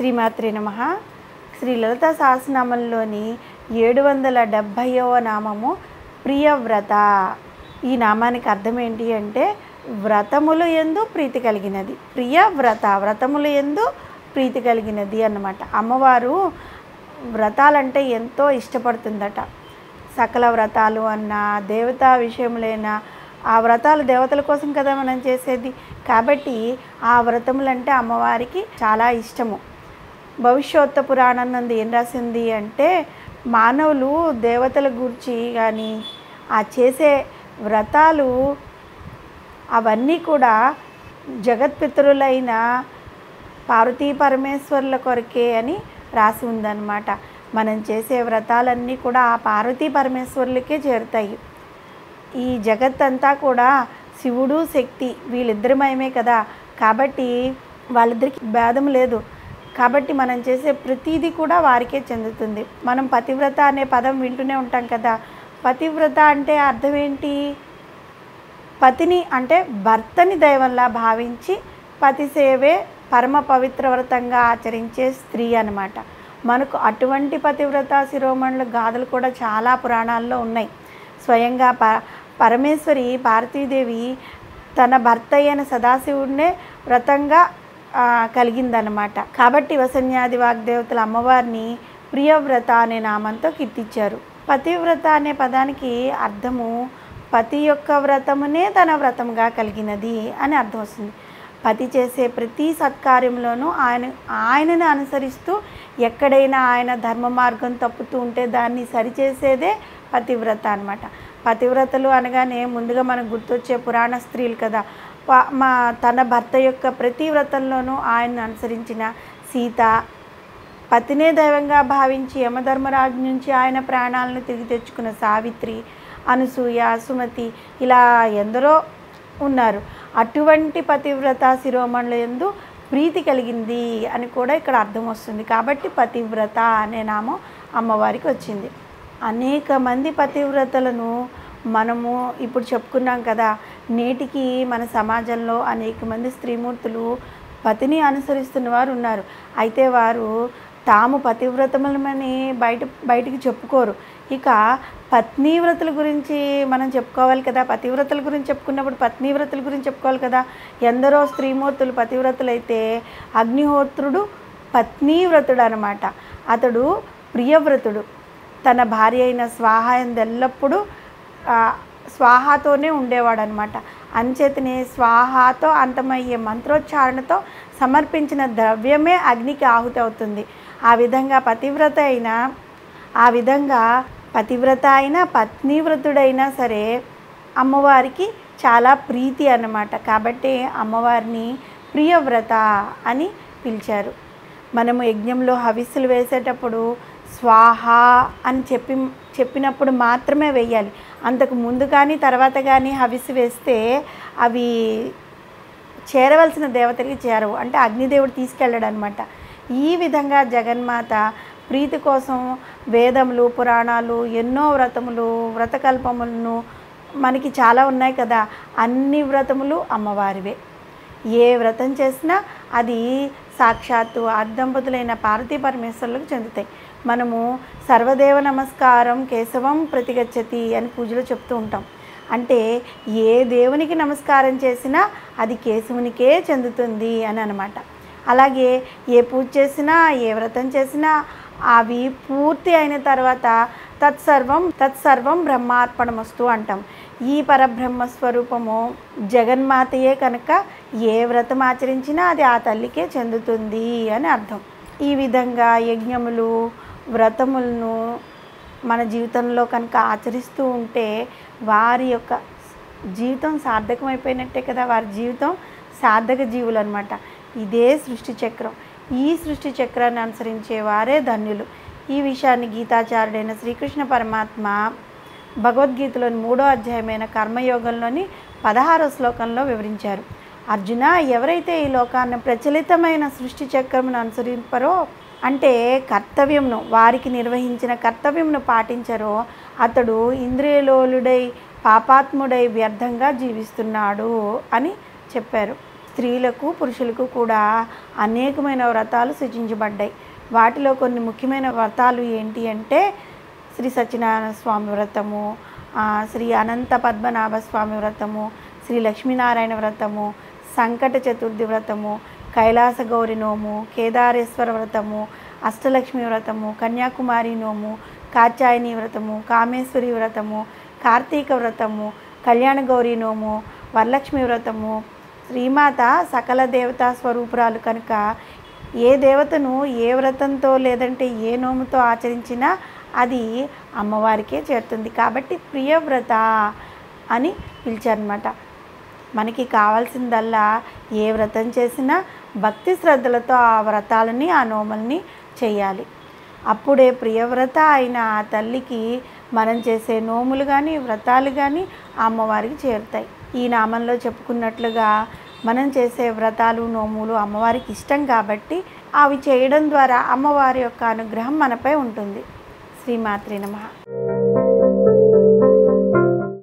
శ్రీమాత్రే నమః. శ్రీ లలితా సహస్రనామంలోని 770వ నామము ప్రియవ్రత. ఈ నామానికి అర్థం ఏంటి అంటే వ్రతములు యందు ప్రీతి కలిగినది. ప్రియవ్రత వ్రతములు యందు ప్రీతి కలిగినది అన్నమాట. అమ్మవారు వ్రతాలంటే ఎంతో ఇష్టపడుతుందట. సకల వ్రతాలు అన్నా దేవతా విషయములైనా ఆ వ్రతాలు దేవతల కోసం కదా మనం చేసేది. కాబట్టి ఆ వ్రతములంటే అమ్మవారికి చాలా ఇష్టము. భవిష్యోత్త పురాణం నందు ఏం రాసింది అంటే మానవులు దేవతల గురించి కానీ ఆ చేసే వ్రతాలు అవన్నీ కూడా జగత్పితరులైన పార్వతీ పరమేశ్వరుల కొరకే అని రాసి ఉందన్నమాట. మనం చేసే వ్రతాలన్నీ కూడా ఆ పార్వతీ పరమేశ్వరులకే చేరుతాయి. ఈ జగత్తంతా కూడా శివుడు శక్తి వీళ్ళిద్దరిమయమే కదా. కాబట్టి వాళ్ళిద్దరికి భేదం లేదు. కాబట్టి మనం చేసే ప్రతిదీ కూడా వారికే చెందుతుంది. మనం పతివ్రత అనే పదం వింటూనే ఉంటాం కదా. పతివ్రత అంటే అర్థం ఏంటి? పతిని అంటే భర్తని దైవంలా భావించి పతి సేవే పరమ పవిత్ర వ్రతంగా ఆచరించే స్త్రీ అన్నమాట. మనకు అటువంటి పతివ్రత శిరోమణుల గాథలు కూడా చాలా పురాణాల్లో ఉన్నాయి. స్వయంగా పరమేశ్వరి పార్వతీదేవి తన భర్త అయిన సదాశివుడినే వ్రతంగా కలిగిందనమాట. కాబట్టి వసన్యాది వాగ్దేవతల అమ్మవారిని ప్రియవ్రత అనే నామంతో కీర్తించారు. పతివ్రత అనే పదానికి అర్థము పతి యొక్క వ్రతమునే తన వ్రతంగా కలిగినది అని అర్థం వస్తుంది. పతి చేసే ప్రతి సత్కార్యంలోనూ ఆయనను అనుసరిస్తూ ఎక్కడైనా ఆయన ధర్మ మార్గం తప్పుతూ ఉంటే దాన్ని సరిచేసేదే పతివ్రత అనమాట. పతివ్రతలు అనగానే ముందుగా మనకు గుర్తొచ్చే పురాణ స్త్రీలు కదా. తన భర్త యొక్క ప్రతి వ్రతంలోనూ ఆయన్ని అనుసరించిన సీత, పతినే దైవంగా భావించి యమధర్మరాజు నుంచి ఆయన ప్రాణాలను తిరిగి తెచ్చుకున్న సావిత్రి, అనసూయ, సుమతి ఇలా ఎందరో ఉన్నారు. అటువంటి పతివ్రత శిరోమణుల యందు ప్రీతి కలిగింది అని కూడా ఇక్కడ అర్థం వస్తుంది. కాబట్టి పతివ్రత అనే నామం అమ్మవారికి వచ్చింది. అనేక మంది పతివ్రతలను మనము ఇప్పుడు చెప్పుకున్నాం కదా. నేటికి మన సమాజంలో అనేక మంది స్త్రీమూర్తులు పతిని అనుసరిస్తున్న వారు ఉన్నారు. అయితే వారు తాము పతివ్రతములమని బయటికి చెప్పుకోరు. ఇక పత్నీవ్రతల గురించి మనం చెప్పుకోవాలి కదా. పతివ్రతల గురించి చెప్పుకున్నప్పుడు పత్నీవ్రతల గురించి చెప్పుకోవాలి కదా. ఎందరో స్త్రీమూర్తులు పతివ్రతలైతే అగ్నిహోత్రుడు పత్నీవ్రతుడు అనమాట. అతడు ప్రియవ్రతుడు. తన భార్య అయిన స్వాహాయందు ఎల్లప్పుడూ స్వాహాతోనే ఉండేవాడు అనమాట. అంచేతనే స్వాహాతో అంతమయ్యే మంత్రోచ్చారణతో సమర్పించిన ద్రవ్యమే అగ్నికి ఆహుతి అవుతుంది. ఆ విధంగా పతివ్రత అయినా పత్నీవ్రతుడైనా సరే అమ్మవారికి చాలా ప్రీతి అన్నమాట. కాబట్టి అమ్మవారిని ప్రియవ్రత అని పిలిచారు. మనము యజ్ఞంలో హవిస్సులు వేసేటప్పుడు స్వాహ అని చెప్పినప్పుడు మాత్రమే వేయాలి. అంతకు ముందు కానీ తర్వాత కానీ హవిస్సు వేస్తే అవి చేరవలసిన దేవతలకి చేరవు. అంటే అగ్నిదేవుడు తీసుకెళ్ళాడు అనమాట. ఈ విధంగా జగన్మాత ప్రీతి కోసం వేదములు, పురాణాలు, ఎన్నో వ్రతములు, వ్రతకల్పములను మనకి చాలా ఉన్నాయి కదా. అన్ని వ్రతములు అమ్మవారివే. ఏ వ్రతం చేసినా అది సాక్షాత్తు అర్ధంపతులైన పార్వతీ పరమేశ్వరులకు చెందుతాయి. మనము సర్వదేవ నమస్కారం కేశవం ప్రతిగచ్చతి అని పూజలో చెప్తూ ఉంటాం. అంటే ఏ దేవునికి నమస్కారం చేసినా అది కేశవునికే చెందుతుంది అని అనమాట. అలాగే ఏ పూజ చేసినా ఏ వ్రతం చేసినా అవి పూర్తి అయిన తర్వాత తత్సర్వం బ్రహ్మార్పణమస్తు అంటాం. ఈ పరబ్రహ్మస్వరూపము జగన్మాతయే కనుక ఏ వ్రతం ఆచరించినా అది ఆ తల్లికే చెందుతుంది అని అర్థం. ఈ విధంగా యజ్ఞములు, వ్రతములను మన జీవితంలో కనుక ఆచరిస్తూ ఉంటే వారి యొక్క జీవితం సార్థకమైపోయినట్టే కదా. వారి జీవితం సార్థక జీవులు అనమాట. ఇదే సృష్టి చక్రం. ఈ సృష్టి చక్రాన్ని అనుసరించే వారే ధన్యులు. ఈ విషయాన్ని గీతాచార్యుడైన శ్రీకృష్ణ పరమాత్మ భగవద్గీతలోని 3వ అధ్యాయమైన కర్మయోగంలోని 16వ శ్లోకంలో వివరించారు. అర్జున, ఎవరైతే ఈ లోకాన్ని ప్రచలితమైన సృష్టి చక్రమును అనుసరింపరో అంటే కర్తవ్యంను వారికి నిర్వహించిన కర్తవ్యంను పాటించరో అతడు ఇంద్రియలోలుడై పాపాత్ముడై వ్యర్థంగా జీవిస్తున్నాడు అని చెప్పారు. స్త్రీలకు పురుషులకు కూడా అనేకమైన వ్రతాలు సూచించబడ్డాయి. వాటిలో కొన్ని ముఖ్యమైన వ్రతాలు ఏంటి అంటే శ్రీ సత్యనారాయణ స్వామి వ్రతము, శ్రీ అనంత పద్మనాభ స్వామి వ్రతము, శ్రీ లక్ష్మీనారాయణ వ్రతము, సంకట చతుర్థి వ్రతము, కైలాస గౌరి నోము, కేదారేశ్వర వ్రతము, అష్టలక్ష్మి వ్రతము, కన్యాకుమారి నోము, కాత్యాయని వ్రతము, కామేశ్వరి వ్రతము, కార్తీక వ్రతము, కళ్యాణ గౌరి నోము, వరలక్ష్మి వ్రతము. శ్రీమాత సకల దేవతా స్వరూపురాలు కనుక ఏ దేవతను ఏ వ్రతంతో లేదంటే ఏ నోముతో ఆచరించినా అది అమ్మవారికే చేరుతుంది. కాబట్టి ప్రియవ్రత అని పిలిచారనమాట. మనకి కావాల్సిందల్లా ఏ వ్రతం చేసినా భక్తి శ్రద్ధలతో ఆ వ్రతాలని ఆ నోముల్ని చేయాలి. అప్పుడే ప్రియవ్రత అయిన ఆ తల్లికి మనం చేసే నోములు కానీ వ్రతాలు కానీ అమ్మవారికి చేరుతాయి. ఈ నామంలో చెప్పుకున్నట్లుగా మనం చేసే వ్రతాలు నోములు అమ్మవారికి ఇష్టం కాబట్టి అవి చేయడం ద్వారా అమ్మవారి యొక్క అనుగ్రహం మనపై ఉంటుంది. శ్రీమాత్రే నమః.